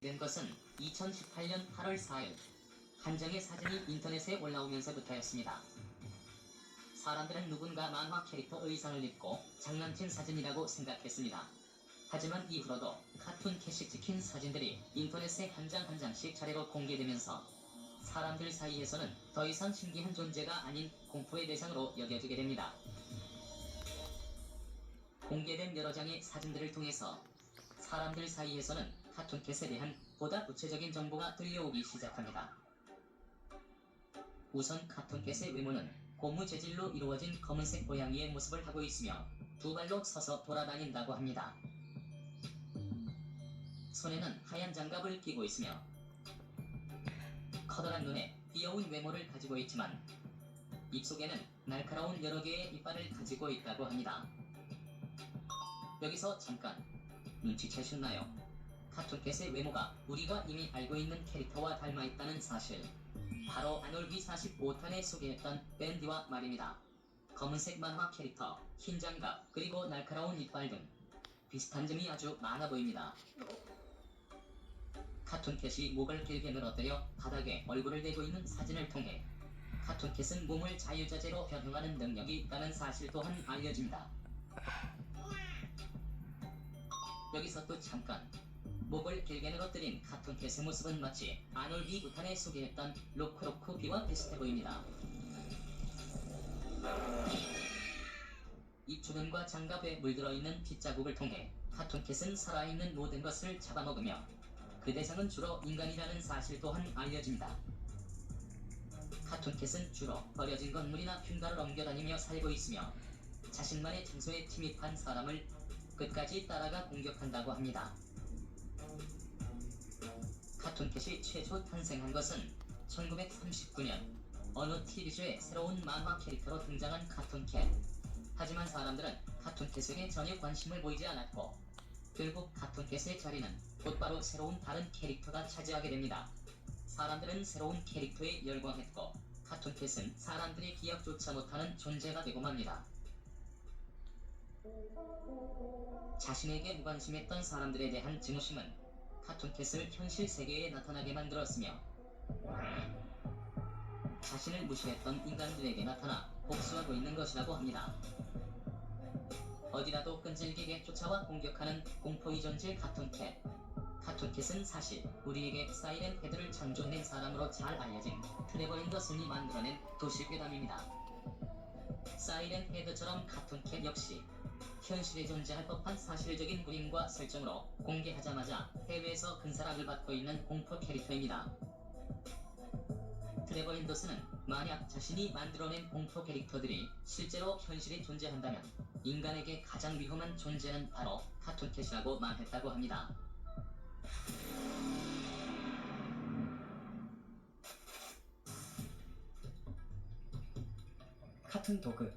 된 것은 2018년 8월 4일 한 장의 사진이 인터넷에 올라오면서부터였습니다. 사람들은 누군가 만화 캐릭터 의상을 입고 장난친 사진이라고 생각했습니다. 하지만 이후로도 카툰 캐시 찍힌 사진들이 인터넷에 한 장 한 장씩 차례로 공개되면서 사람들 사이에서는 더 이상 신기한 존재가 아닌 공포의 대상으로 여겨지게 됩니다. 공개된 여러 장의 사진들을 통해서 사람들 사이에서는 카툰캣에 대한 보다 구체적인 정보가 들려오기 시작합니다. 우선 카툰캣의 외모는 고무 재질로 이루어진 검은색 고양이의 모습을 하고 있으며 두 발로 서서 돌아다닌다고 합니다. 손에는 하얀 장갑을 끼고 있으며 커다란 눈에 귀여운 외모를 가지고 있지만 입속에는 날카로운 여러 개의 이빨을 가지고 있다고 합니다. 여기서 잠깐 눈치채셨나요? 카툰캣의 외모가 우리가 이미 알고 있는 캐릭터와 닮아있다는 사실. 바로 아놀비 45탄에 소개했던 밴디와 말입니다. 검은색 만화 캐릭터, 흰 장갑, 그리고 날카로운 이빨 등 비슷한 점이 아주 많아 보입니다. 카툰캣이 목을 길게 늘어뜨려 바닥에 얼굴을 대고 있는 사진을 통해 카툰캣은 몸을 자유자재로 변형하는 능력이 있다는 사실 또한 알려집니다. 여기서 또 잠깐 목을 길게 늘어뜨린 카툰캣의 모습은 마치 아놀비 우탄에 소개했던 로크로크 비와 비슷해 보입니다. 입주변과 장갑에 물들어있는 핏자국을 통해 카툰캣은 살아있는 모든 것을 잡아먹으며 그 대상은 주로 인간이라는 사실 또한 알려집니다. 카툰캣은 주로 버려진 건물이나 흉가를 옮겨다니며 살고 있으며 자신만의 장소에 침입한 사람을 끝까지 따라가 공격한다고 합니다. 카툰캣이 최초 탄생한 것은 1939년 어느 TV쇼의 새로운 만화 캐릭터로 등장한 카툰캣. 하지만 사람들은 카툰캣에게 전혀 관심을 보이지 않았고 결국 카툰캣의 자리는 곧바로 새로운 다른 캐릭터가 차지하게 됩니다. 사람들은 새로운 캐릭터에 열광했고 카툰캣은 사람들이 기억조차 못하는 존재가 되고 맙니다. 자신에게 무관심했던 사람들에 대한 증오심은 카툰캣을 현실 세계에 나타나게 만들었으며 자신을 무시했던 인간들에게 나타나 복수하고 있는 것이라고 합니다. 어디라도 끈질기게 쫓아와 공격하는 공포의 존재 카툰캣. 카툰캣은 사실 우리에게 사이렌 헤드를 창조해낸 사람으로 잘 알려진 트레버 앤더슨이 만들어낸 도시괴담입니다. 사이렌 헤드처럼 카툰캣 역시 현실에 존재할 법한 사실적인 그림과 설정으로 공개하자마자 해외에서 큰 사랑을 받고 있는 공포 캐릭터입니다. 트레버 앤더슨은 만약 자신이 만들어낸 공포 캐릭터들이 실제로 현실에 존재한다면 인간에게 가장 위험한 존재는 바로 카툰캣이라고 말했다고 합니다. 카툰 도그.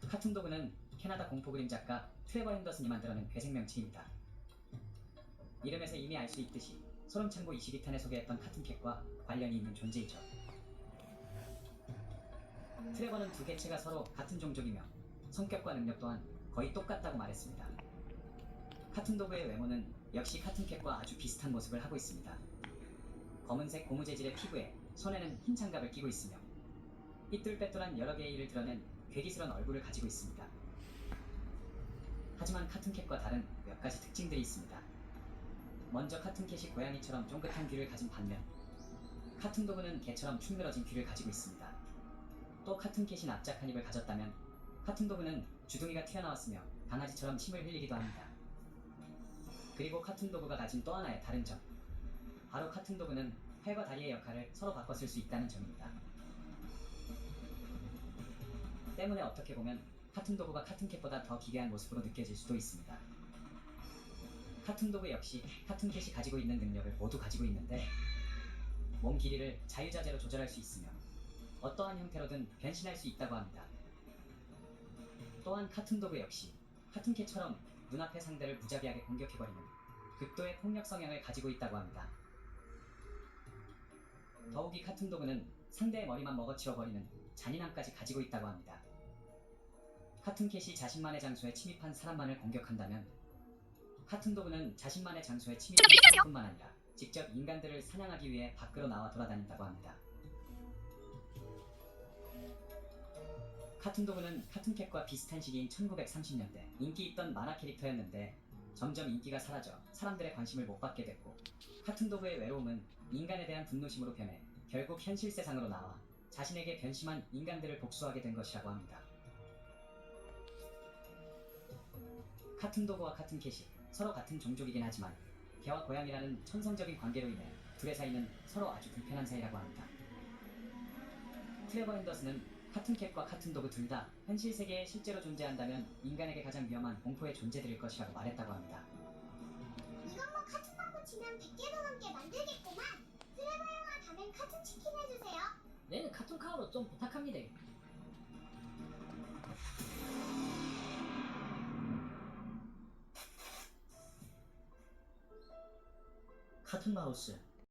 카툰 도그는 캐나다 공포 그림 작가 트레버 핸더슨이 만들어낸 배생명치입니다. 이름에서 이미 알 수 있듯이 소름창고 22탄에 소개했던 카툰캣과 관련이 있는 존재이죠. 트레버는 두 개체가 서로 같은 종족이며 성격과 능력 또한 거의 똑같다고 말했습니다. 카툰 도그의 외모는 역시 카툰캣과 아주 비슷한 모습을 하고 있습니다. 검은색 고무 재질의 피부에 손에는 흰 장갑을 끼고 있으며 삐뚤빼뚤한 여러 개의 일을 드러낸 괴기스러운 얼굴을 가지고 있습니다. 하지만 카툰캣과 다른 몇 가지 특징들이 있습니다. 먼저 카툰캣이 고양이처럼 쫑긋한 귀를 가진 반면 카툰 도그는 개처럼 축 늘어진 귀를 가지고 있습니다. 또 카툰캣이 납작한 입을 가졌다면 카툰 도그는 주둥이가 튀어나왔으며 강아지처럼 침을 흘리기도 합니다. 그리고 카툰 도그가 가진 또 하나의 다른 점, 바로 카툰 도그는 팔과 다리의 역할을 서로 바꿔 쓸 수 있다는 점입니다. 때문에 어떻게 보면 카툰 도그가 카툰캣보다 더 기괴한 모습으로 느껴질 수도 있습니다. 카툰 도그 역시 카툰캣이 가지고 있는 능력을 모두 가지고 있는데 몸 길이를 자유자재로 조절할 수 있으며 어떠한 형태로든 변신할 수 있다고 합니다. 또한 카툰 도그 역시 카툰캣처럼 눈앞의 상대를 무자비하게 공격해버리는 극도의 폭력 성향을 가지고 있다고 합니다. 더욱이 카툰 도그는 상대의 머리만 먹어치워버리는 잔인함까지 가지고 있다고 합니다. 카툰캣이 자신만의 장소에 침입한 사람만을 공격한다면 카툰도그는 자신만의 장소에 침입할 뿐만 아니라 직접 인간들을 사냥하기 위해 밖으로 나와 돌아다닌다고 합니다. 카툰도그는 카툰캣과 비슷한 시기인 1930년대 인기 있던 만화 캐릭터였는데 점점 인기가 사라져 사람들의 관심을 못 받게 됐고, 카툰도그의 외로움은 인간에 대한 분노심으로 변해 결국 현실 세상으로 나와 자신에게 변심한 인간들을 복수하게 된 것이라고 합니다. 카툰도그와 카툰캣이 서로 같은 종족이긴 하지만 개와 고양이라는 천성적인 관계로 인해 둘의 사이는 서로 아주 불편한 사이라고 합니다. 트레버 앤더슨은 카툰캣과 카툰도그 둘 다 현실 세계에 실제로 존재한다면 인간에게 가장 위험한 공포의 존재들일 것이라고 말했다고 합니다. 이것만 카툰 광고 치면 100개도 넘게 만들겠구만. 트레버 형아 다음엔 카툰 치킨 해주세요. 내는 카툰 카우로 좀 부탁합니다. 카툰 마우스